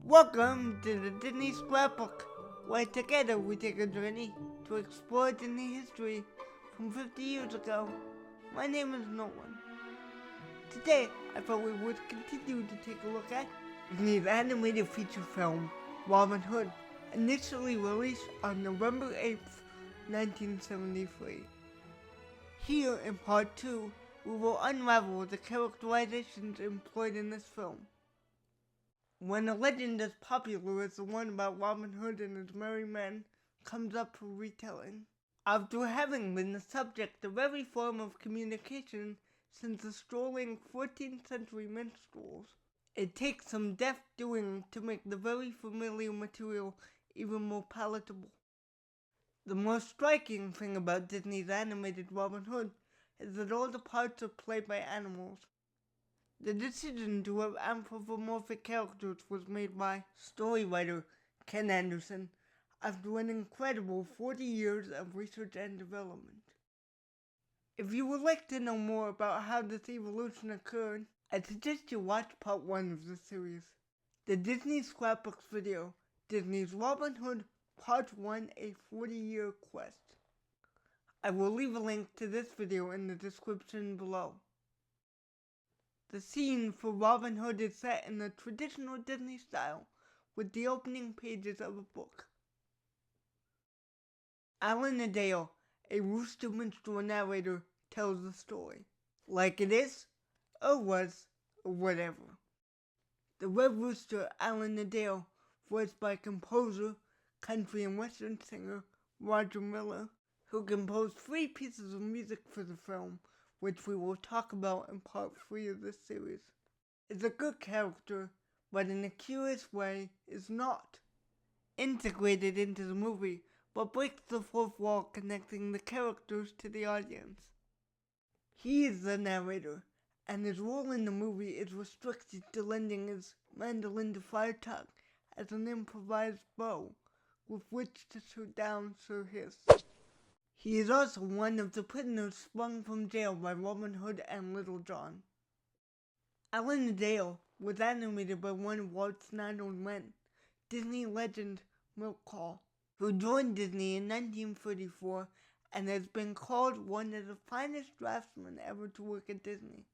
Welcome to the Disney Scrapbook, where together we take a journey to explore Disney history from 50 years ago. My name is Nolan. Today, I thought we would continue to take a look at Disney's animated feature film, Robin Hood, initially released on November 8th, 1973. Here in part 2, we will unravel the characterizations employed in this film. When a legend as popular as the one about Robin Hood and his merry men comes up for retelling, after having been the subject of every form of communication since the strolling 14th century minstrels, it takes some deft doing to make the very familiar material even more palatable. The most striking thing about Disney's animated Robin Hood is that all the parts are played by animals. The decision to have anthropomorphic characters was made by story writer Ken Anderson after an incredible 40 years of research and development. If you would like to know more about how this evolution occurred, I suggest you watch part 1 of this series, the Disney Scrapbooks video, Disney's Robin Hood Part 1, A 40-Year Quest. I will leave a link to this video in the description below. The scene for Robin Hood is set in the traditional Disney style, with the opening pages of a book. Alan Adale, a rooster minstrel narrator, tells the story, like it is, or was, or whatever. The Red Rooster, Alan Adale, voiced by composer, country and western singer Roger Miller, who composed 3 pieces of music for the film, which we will talk about in part 3 of this series, is a good character, but in a curious way is not integrated into the movie, but breaks the fourth wall connecting the characters to the audience. He is the narrator, and his role in the movie is restricted to lending his mandolin to Firetug as an improvised bow with which to shoot down Sir Hiss. He is also one of the prisoners sprung from jail by Robin Hood and Little John. Alan Adale was animated by one of Walt's 9 old men, Disney legend Milk Call, who joined Disney in 1934 and has been called one of the finest draftsmen ever to work at Disney.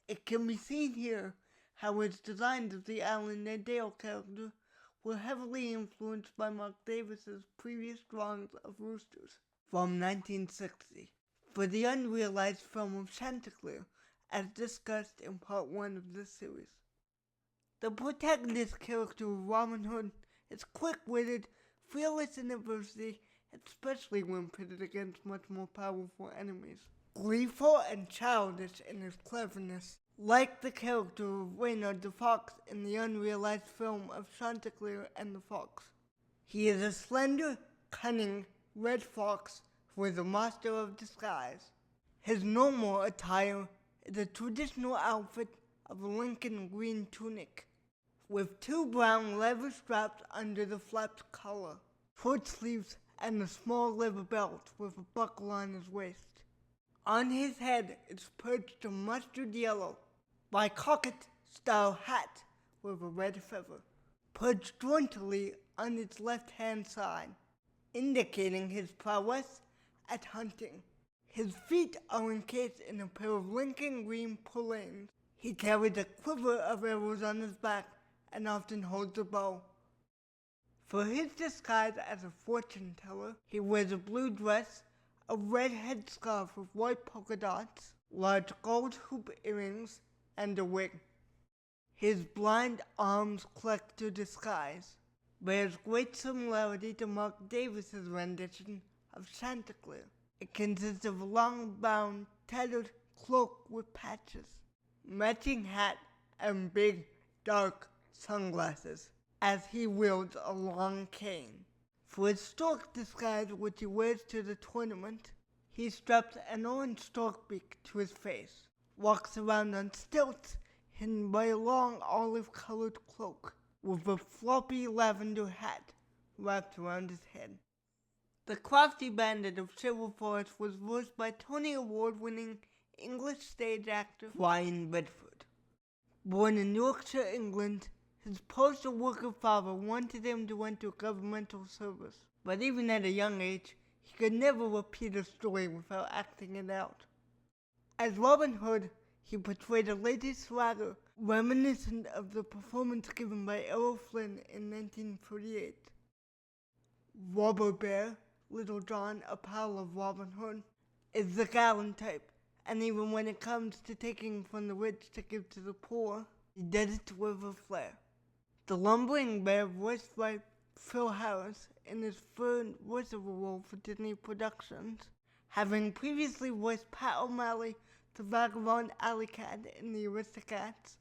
It can be seen here how his designs of the Alan Adale character were heavily influenced by Mark Davis's previous drawings of roosters from 1960 for the unrealized film of Chanticleer, as discussed in part 1 of this series. The protagonist character of Robin Hood is quick-witted, fearless in adversity, especially when pitted against much more powerful enemies. Gleeful and childish in his cleverness, like the character of Reynard the Fox in the unrealized film of Chanticleer and the Fox. He is a slender, cunning, red fox who is a master of disguise. His normal attire is a traditional outfit of a Lincoln green tunic, with 2 brown leather straps under the flapped collar, short sleeves, and a small leather belt with a buckle on his waist. On his head is perched a mustard yellow, bicocket-style hat with a red feather, perched jauntily on its left-hand side, indicating his prowess at hunting. His feet are encased in a pair of Lincoln green purlains. He carries a quiver of arrows on his back and often holds a bow. For his disguise as a fortune teller, he wears a blue dress, a red headscarf with white polka dots, large gold hoop earrings, and a wig. His blind arms collector disguise bears great similarity to Mark Davis's rendition of Chanticleer. It consists of a long-bound, tattered cloak with patches, matching hat, and big, dark sunglasses, as he wields a long cane. For his stork disguise, which he wears to the tournament, he straps an orange stork beak to his face, walks around on stilts hidden by a long olive-colored cloak with a floppy lavender hat wrapped around his head. The crafty bandit of Sherwood Forest was voiced by Tony Award-winning English stage actor Brian Bedford. Born in Yorkshire, England, His postal worker father wanted him to enter governmental service, but even at a young age, he could never repeat a story without acting it out. As Robin Hood, he portrayed a lady swagger reminiscent of the performance given by Errol Flynn in 1938. Robber Bear, Little John, a pal of Robin Hood, is the gallant type, and even when it comes to taking from the rich to give to the poor, he does it with a flair. The lumbering bear, voiced by Phil Harris in his third voiceover role for Disney Productions, having previously voiced Pat O'Malley, the vagabond alley cat in The Aristocats,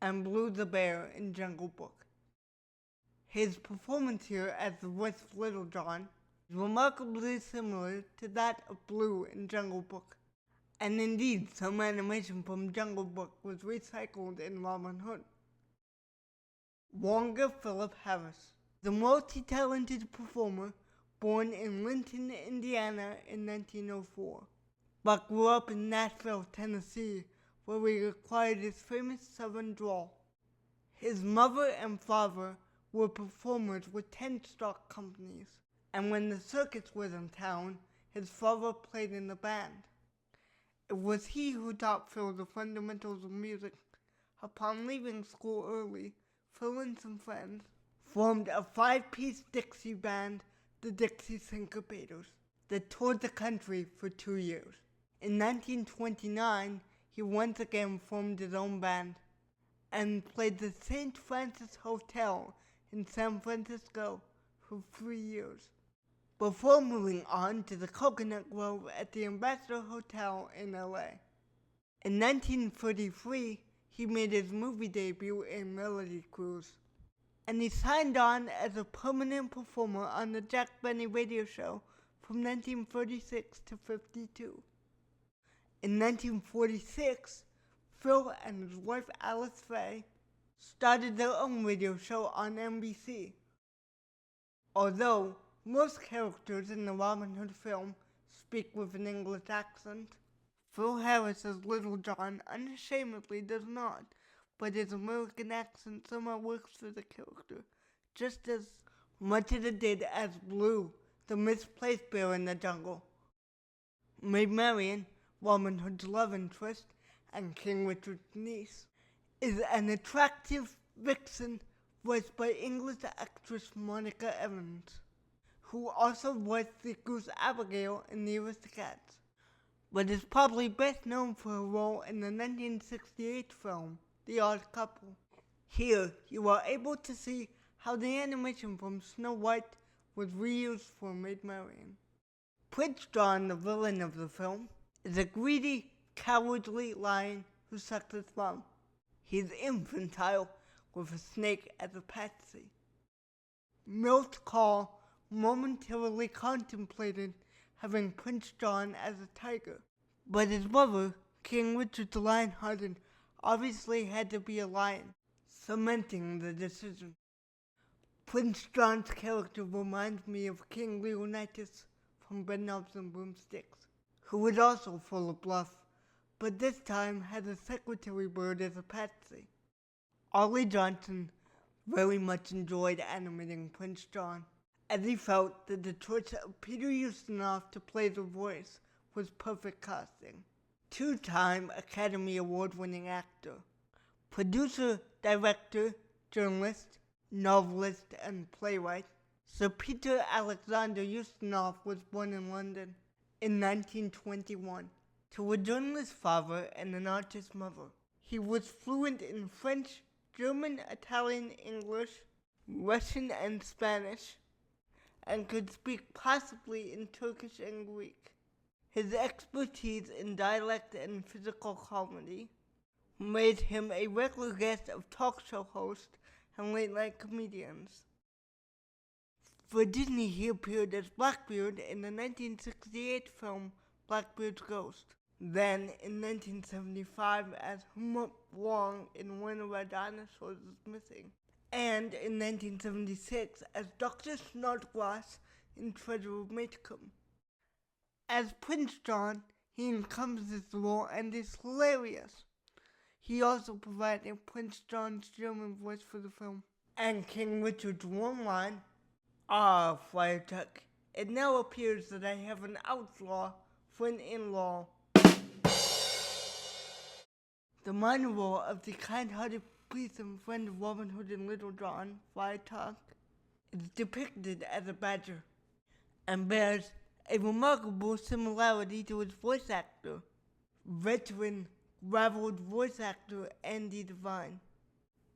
and Blue the bear in Jungle Book. His performance here as the voice of Little John is remarkably similar to that of Blue in Jungle Book, and indeed some animation from Jungle Book was recycled in Robin Hood. Wonga Philip Harris, the multi-talented performer born in Linton, Indiana in 1904, but grew up in Nashville, Tennessee, where he acquired his famous Southern drawl. His mother and father were performers with 10 stock companies, and when the circus was in town, his father played in the band. It was he who taught Phil the fundamentals of music. Upon leaving school early, Phil and some friends formed a 5-piece Dixie band, the Dixie Syncopators, that toured the country for 2 years. In 1929, he once again formed his own band and played the St. Francis Hotel in San Francisco for 3 years, before moving on to the Coconut Grove at the Ambassador Hotel in LA. In 1933, he made his movie debut in Melody Cruise, and he signed on as a permanent performer on the Jack Benny radio show from 1936 to 52. In 1946, Phil and his wife Alice Faye started their own radio show on NBC. Although most characters in the Robin Hood film speak with an English accent, Phil Harris's Little John unashamedly does not, but his American accent somehow works for the character, just as much as it did as Blue, the misplaced bear in the jungle. Maid Marian, Robin Hood's love interest and King Richard's niece, is an attractive vixen voiced by English actress Monica Evans, who also voiced the goose Abigail in The Aristocats, but is probably best known for her role in the 1968 film, The Odd Couple. Here, you are able to see how the animation from Snow White was reused for Maid Marian. Prince John, the villain of the film, is a greedy, cowardly lion who sucks his thumb. He is infantile, with a snake as a patsy. Milt Call momentarily contemplated having Prince John as a tiger, but his brother, King Richard the Lionhearted, obviously had to be a lion, cementing the decision. Prince John's character reminds me of King Leonidas from Bedknobs and Bromsticks, who was also full of bluff, but this time had a secretary bird as a patsy. Ollie Johnson very much enjoyed animating Prince John, as he felt that the choice of Peter Ustinov to play the voice was perfect casting. 2-time Academy Award-winning actor, producer, director, journalist, novelist, and playwright, Sir Peter Alexander Ustinov was born in London in 1921 to a journalist father and an artist mother. He was fluent in French, German, Italian, English, Russian, and Spanish, and could speak possibly in Turkish and Greek. His expertise in dialect and physical comedy made him a regular guest of talk show hosts and late-night comedians. For Disney, he appeared as Blackbeard in the 1968 film Blackbeard's Ghost, then in 1975 as Hump Wong in When Our Dinosaurs Is Missing, and in 1976 as Dr. Snodgrass in Treasure of Matecum. As Prince John, he encompasses the role and is hilarious. He also provided Prince John's German voice for the film. and King Richard's one line, "Ah, Friar Tuck, it now appears that I have an outlaw for an in-law." The minor role of the kind-hearted priest and friend of Robin Hood and Little John, Friar Tuck, is depicted as a badger, and bears a remarkable similarity to his voice actor, veteran graveled voice actor Andy Devine.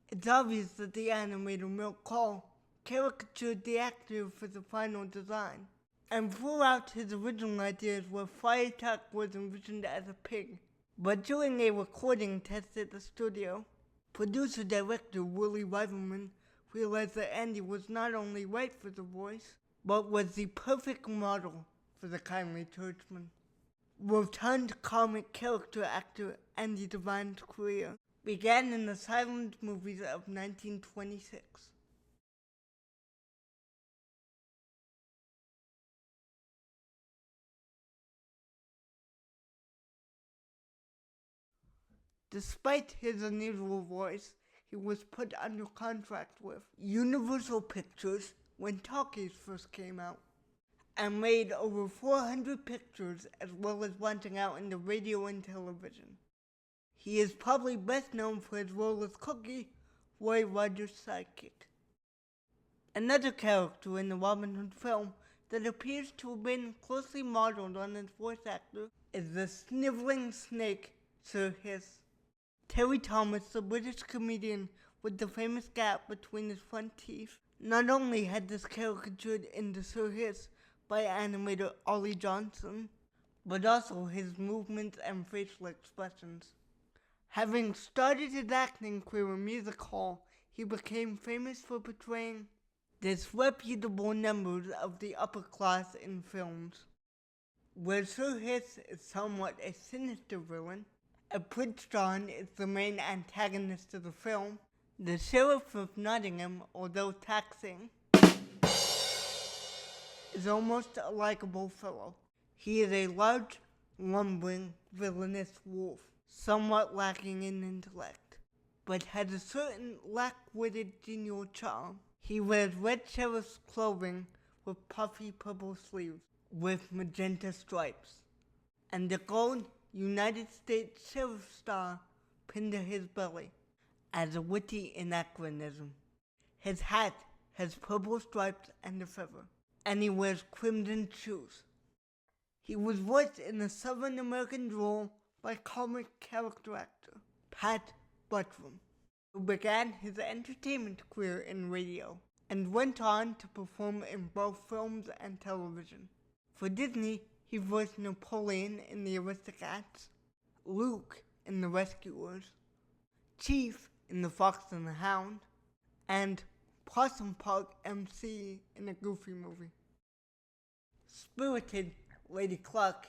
It's obvious that the animator Milt Call caricatured the actor for the final design, and threw out his original ideas where Friar Tuck was envisioned as a pig. But during a recording test at the studio, producer-director Willie Riverman realized that Andy was not only right for the voice, but was the perfect model for the kindly churchman. Rotund comic character actor Andy Devine's career began in the silent movies of 1926. Despite his unusual voice, he was put under contract with Universal Pictures when talkies first came out, and made over 400 pictures as well as branching out into radio and television. He is probably best known for his role as Cookie, Roy Rogers' sidekick. Another character in the Robin Hood film that appears to have been closely modeled on his voice actor is the sniveling snake Sir Hiss. Terry Thomas, the British comedian with the famous gap between his front teeth, not only had this caricatured into Sir Hiss by animator Ollie Johnson, but also his movements and facial expressions. Having started his acting career in music hall, he became famous for portraying disreputable members of the upper class in films. Where Sir Hiss is somewhat a sinister villain, Prince John is the main antagonist of the film. The Sheriff of Nottingham, although taxing, is almost a likable fellow. He is a large, lumbering, villainous wolf, somewhat lacking in intellect, but has a certain lack-witted genial charm. He wears red sheriff's clothing with puffy purple sleeves with magenta stripes, and the gold United States Sheriff star pinned to his belly as a witty anachronism. His hat has purple stripes and a feather, and he wears crimson shoes. He was voiced in the Southern American drawl by comic character actor Pat Buttram, who began his entertainment career in radio and went on to perform in both films and television. For Disney, he voiced Napoleon in The Aristocats, Luke in The Rescuers, Chief in The Fox and the Hound, and Possum Park MC in a Goofy movie. Spirited Lady Cluck,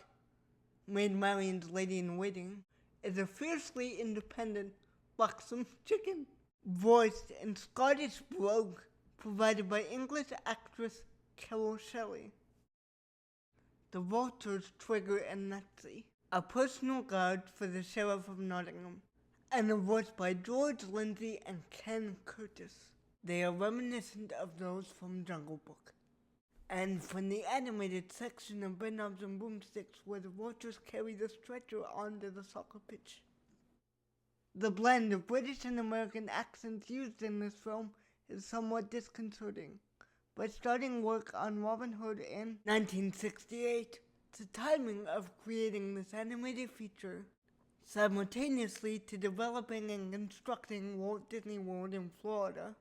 Maid Marian's Lady-in-Waiting, is a fiercely independent, buxom chicken, voiced in Scottish brogue, provided by English actress Carol Shelley. The Vultures Trigger and Nutsy, a personal guard for the Sheriff of Nottingham, and are voiced by George Lindsey and Ken Curtis. They are reminiscent of those from Jungle Book, and from the animated section of Bedknobs and Bromsticks where the vultures carry the stretcher onto the soccer pitch. The blend of British and American accents used in this film is somewhat disconcerting. But starting work on Robin Hood in 1968, the timing of creating this animated feature, simultaneously to developing and constructing Walt Disney World in Florida,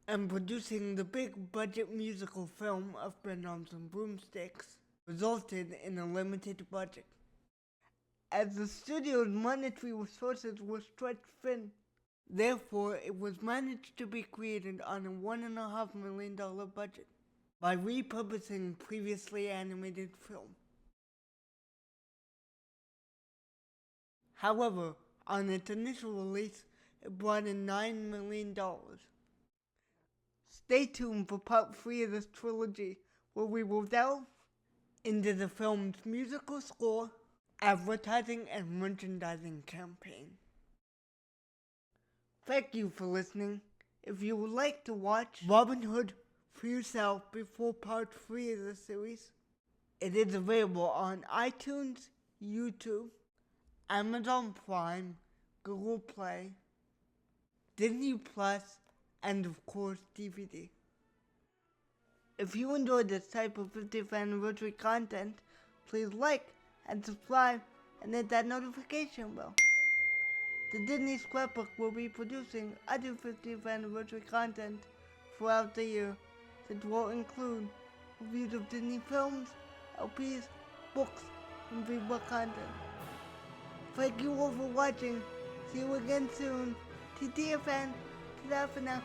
and producing the big budget musical film of Bedknobs and Bromsticks, resulted in a limited budget. As the studio's monetary resources were stretched thin, therefore, it was managed to be created on a $1.5 million budget by repurposing previously animated film. However, on its initial release, it brought in $9 million. Stay tuned for part 3 of this trilogy, where we will delve into the film's musical score, advertising, and merchandising campaign. Thank you for listening. If you would like to watch Robin Hood for yourself before part 3 of the series, it is available on iTunes, YouTube, Amazon Prime, Google Play, Disney Plus, and of course DVD. If you enjoyed this type of 50th anniversary content, please like and subscribe and hit that notification bell. The Disney Scrapbook will be producing other 50th anniversary content throughout the year that will include reviews of Disney films, LPs, books, and free book content. Thank you all for watching. See you again soon. TTFN. Ta-da for now.